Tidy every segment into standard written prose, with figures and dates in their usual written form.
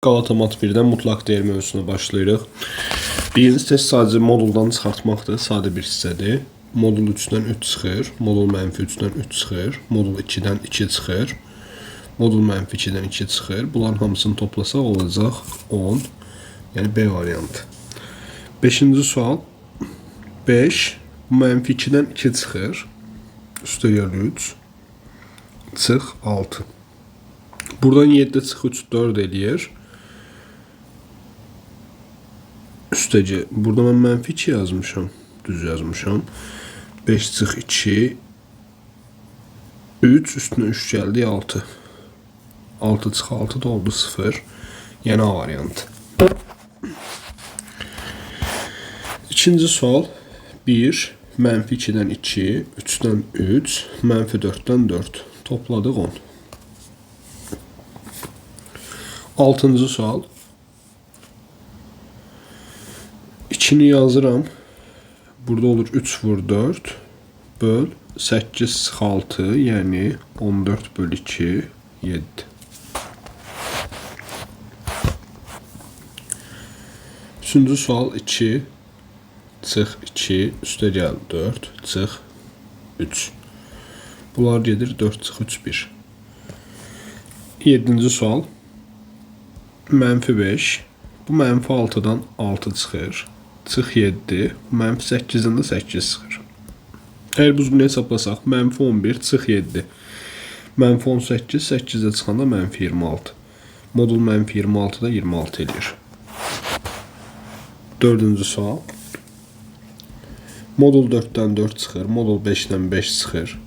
Qalata mat 1-dən mutlaq dəyər mövzusuna başlayırıq. Birinci test sadəcə moduldan çıxartmaqdır. Sadə bir hissədir. Modul 3-dən 3 çıxır. Modul mənfi 3-dən 3 çıxır. Modul 2-dən 2 çıxır. Modul mənfi 2-dən 2 çıxır. Bunların hamısını toplasaq olacaq 10. Yəni B variantı. 5-ci sual. 5 mənfi 2-dən 2 çıxır. Üstəgəl 3. Çıx 6. Buradan 7 çıx 3 4 eləyir. Üstəcə, burada mən mənfi 2 yazmışam. Düz yazmışam. 5 çıx 2. 3 üstünə 3 gəldi 6. 6 çıx 6 da oldu 0. Yəni A variantı. İkinci sual. 1. Mənfi 2-dən 2. 3-dən 3. Mənfi 4-dən 4. Topladıq 10. 6-cı sual. 2-ni yazıram. Burada olur 3 vur 4 böl 8 sıx 6, yəni 14 böl 2, 7. Üçüncü sual 2 çıx 2 üstə gəl 4 çıx 3. Bunlar gedir 4 çıx 3 1. 7-ci sual. Mənfi 5. Bu mənfi 6-dan 6 çıxır. Çıx 7. Mənfi 8-dən də 8 çıxır. Əgər biz bunu hesablasaq, mənfi 11 çıx 7. Mənfi 18, 8-də çıxanda mənfi 26. Modul mənfi 26 da 26 edir. 4-cü sual. Modul 4-dən 4 çıxır. Modul 5-dən 5 çıxır.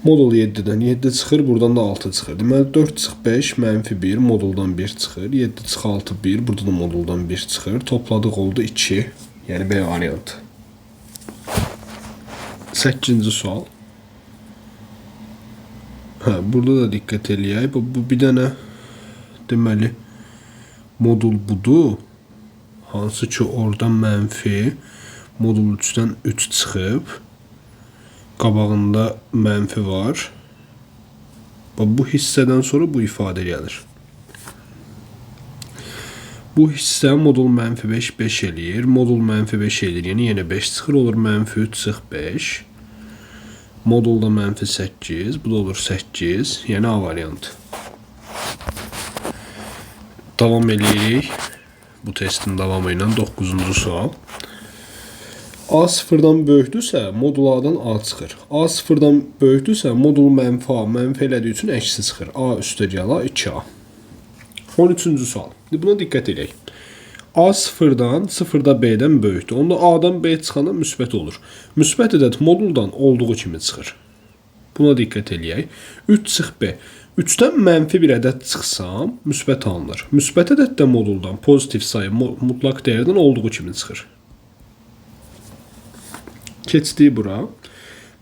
Modul 7-dən 7 çıxır, buradan da 6 çıxır. Deməli 4 çıx 5, mənfi 1, moduldan 1 çıxır. 7 çıx 6, 1, burada da moduldan 1 çıxır. Topladıq oldu 2, yəni B variantı. 8-ci sual. Burada da diqqət eləyək. Bu bir dənə deməli modul budur. Hansı ki oradan mənfi modul 3-dən 3 çıxıb. Qabağında mənfi var. Bu hissədən sonra bu ifadə gəlir. Bu hissə modul mənfi 5, 5 eləyir. Modul mənfi 5 eləyir. Yəni yenə 5 çıxır. Olur mənfi 3 çıx 5. Modulda mənfi 8. Bu da olur 8. Yəni A variantı. Davam eləyirik. Bu testin davamı ilə 9-cu sual. A sıfırdan böyükdürsə, modul A-dan A çıxır. A sıfırdan böyükdürsə, modul mənfi A, mənfi elədiyi üçün əksi çıxır. A üstə gəl A, 2A. 13-cü sual. Buna diqqət edək. A sıfırdan, sıfırda B-dən böyükdür. Onda A-dan B çıxanda müsbət olur. Müsbət ədəd moduldan olduğu kimi çıxır. Buna diqqət eləyək. 3 çıx B. 3-dən mənfi bir ədəd çıxsam, müsbət alınır. Müsbət ədəd də moduldan, pozitiv sayı mutlaq dəyərdən olduğu kimi çıxır. Keçdik bura.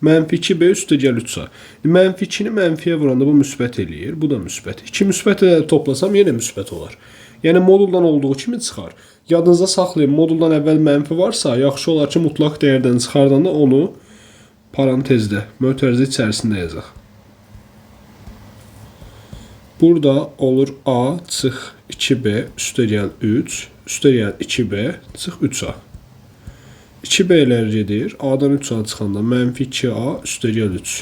Mənfi 2B üstə gəl 3A. Mənfi 2-ni mənfiyə vuranda bu müsbət eləyir. Bu da müsbət. 2 müsbət toplasam yenə müsbət olar. Yəni moduldan olduğu kimi çıxar. Yadınızda saxlayın. Moduldan əvvəl mənfi varsa, yaxşı olar ki, mutlaq dəyərdən çıxardanda onu parantezdə, mötərizə içərisində yazaq. Burada olur A çıx 2B üstə gəl 3, üstə gəl 2B çıx 3A. 2B-lər gedir. A-dan 3A çıxanda mənfi 2A üstə gəl 3.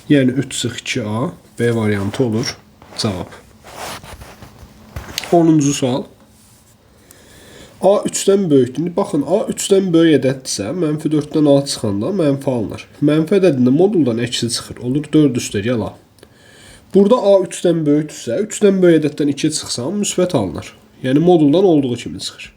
Yəni 3 çıx 2A B variantı olur. Cavab. 10-cu sual. A 3-dən böyükdür. Baxın, A 3-dən böyük ədəddirsə, mənfi 4-dən A çıxanda mənfi alınır. Mənfi ədədində moduldan əksi çıxır. Olur 4 üstə gəl A. Burada A 3-dən böyükdürsə, 3-dən böyük ədəddən 2 çıxsam, müsbət alınır. Yəni moduldan olduğu kimi çıxır.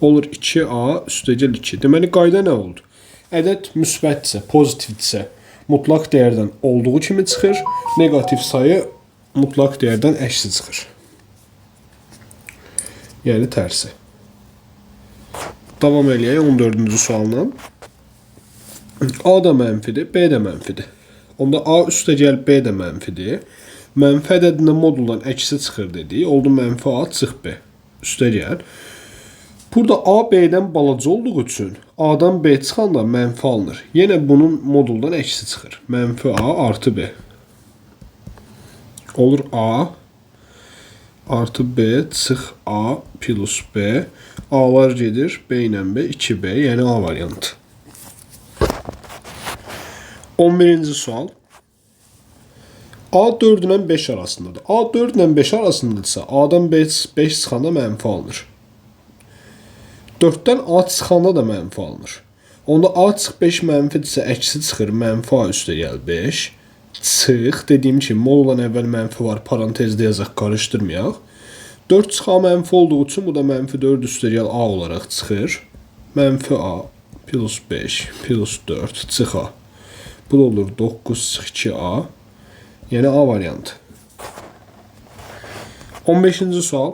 Olur 2A üstə gəl 2. Deməli, qayda nə oldu? Ədəd müsbətdirsə, pozitivdirsə, mutlaq dəyərdən olduğu kimi çıxır. Negativ sayı mutlaq dəyərdən əksi çıxır. Yəni tərsi. Davam eləyək 14-cü sualla. A da mənfidir, B də mənfidir. Onda A üstə gəl B də mənfidir. Mənfi ədədində moduldan əksi çıxır dedik. Oldu mənfi A çıx B. Üstə gəl. Burada A B-dən balaca olduğu üçün A-dan B çıxanda mənfi alınır. Yenə bunun moduldan əksi çıxır. Mənfi A artı B. Olur A artı B çıx A plus B. A'lar gedir. B ilə B 2B. Yəni A variantı. 11-ci sual. A 4 ilə 5 arasındadır. A 4 ilə 5 arasındadırsa A'dan 5 çıxanda mənfi alınır. 4-dən A çıxanda da mənfi alınır. Onda A çıx 5 mənfidirsə əksi çıxır. Mənfi A üstə gəl 5. Çıx. Dediyim kimi moduldan əvvəl mənfi var. Parantezdə yazaq, qarışdırmayaq. 4 çıx A mənfi olduğu üçün bu da mənfi 4 üstə gəl A olaraq çıxır. Mənfi A plus 5 plus 4 çıx A. Bu da olur 9 çıx 2A. Yəni A variantı. 15-ci sual.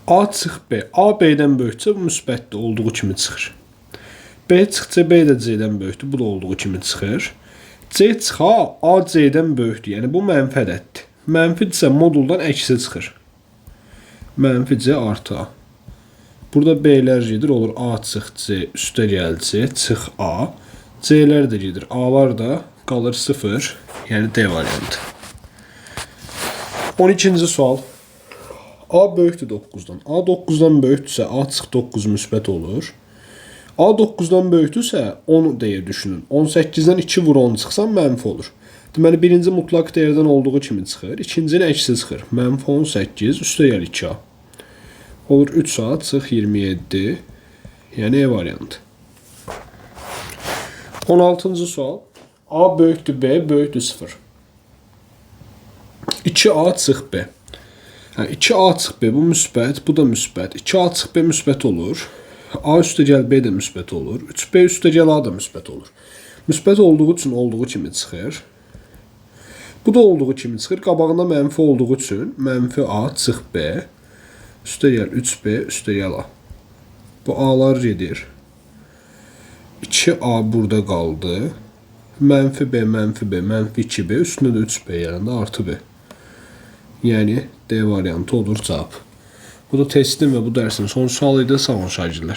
A çıx B. A B-dən böyüksə bu müsbətdir, olduğu kimi çıxır. B çıxsa B də C-dən böyükdür, bu da olduğu kimi çıxır. C çıx A C-dən böyükdür, yəni bu mənfi ədəddir. Mənfidirsə moduldan əksi çıxır. Mənfi C artı A. Burada B-lər gedir, olur A çıx C, üstə gəl C, çıx A. C-lər də gedir, A-lar da qalır 0, yəni D variantı. 12-ci sual. A böyükdür 9-dan. A 9-dan böyükdürsə A çıx 9 müsbət olur. A 9-dan böyükdürsə 10 deyə düşünün. 18-dən 2 vur 10 çıxsan mənfi olur. Deməli birinci mutlaq dəyərdən olduğu kimi çıxır. İkincinin əksi çıxır. Mənfi 18 üstə gəl 2A. Olur 3A çıx 27. Yəni E variantı. 16-cı sual. A böyükdür B, böyükdür 0. 2A çıx B. 2A çıx B bu müsbət, bu da müsbət. 2A çıx B müsbət olur. A üstə gəl B də müsbət olur. 3B üstə gəl A da müsbət olur. Müsbət olduğu üçün olduğu kimi çıxır. Bu da olduğu kimi çıxır. Qabağında mənfi olduğu üçün mənfi A çıx B. Üstə gəl 3B, üstə gəl A. Bu A'lar gedir. 2A burada qaldı. Mənfi B, mənfi B, mənfi 2B. Üstündə də 3B yerində artı B. Yəni D variantı olur cavab. Bu da testin və bu dərsin son sualı idi. Sağ olun şagirdlər.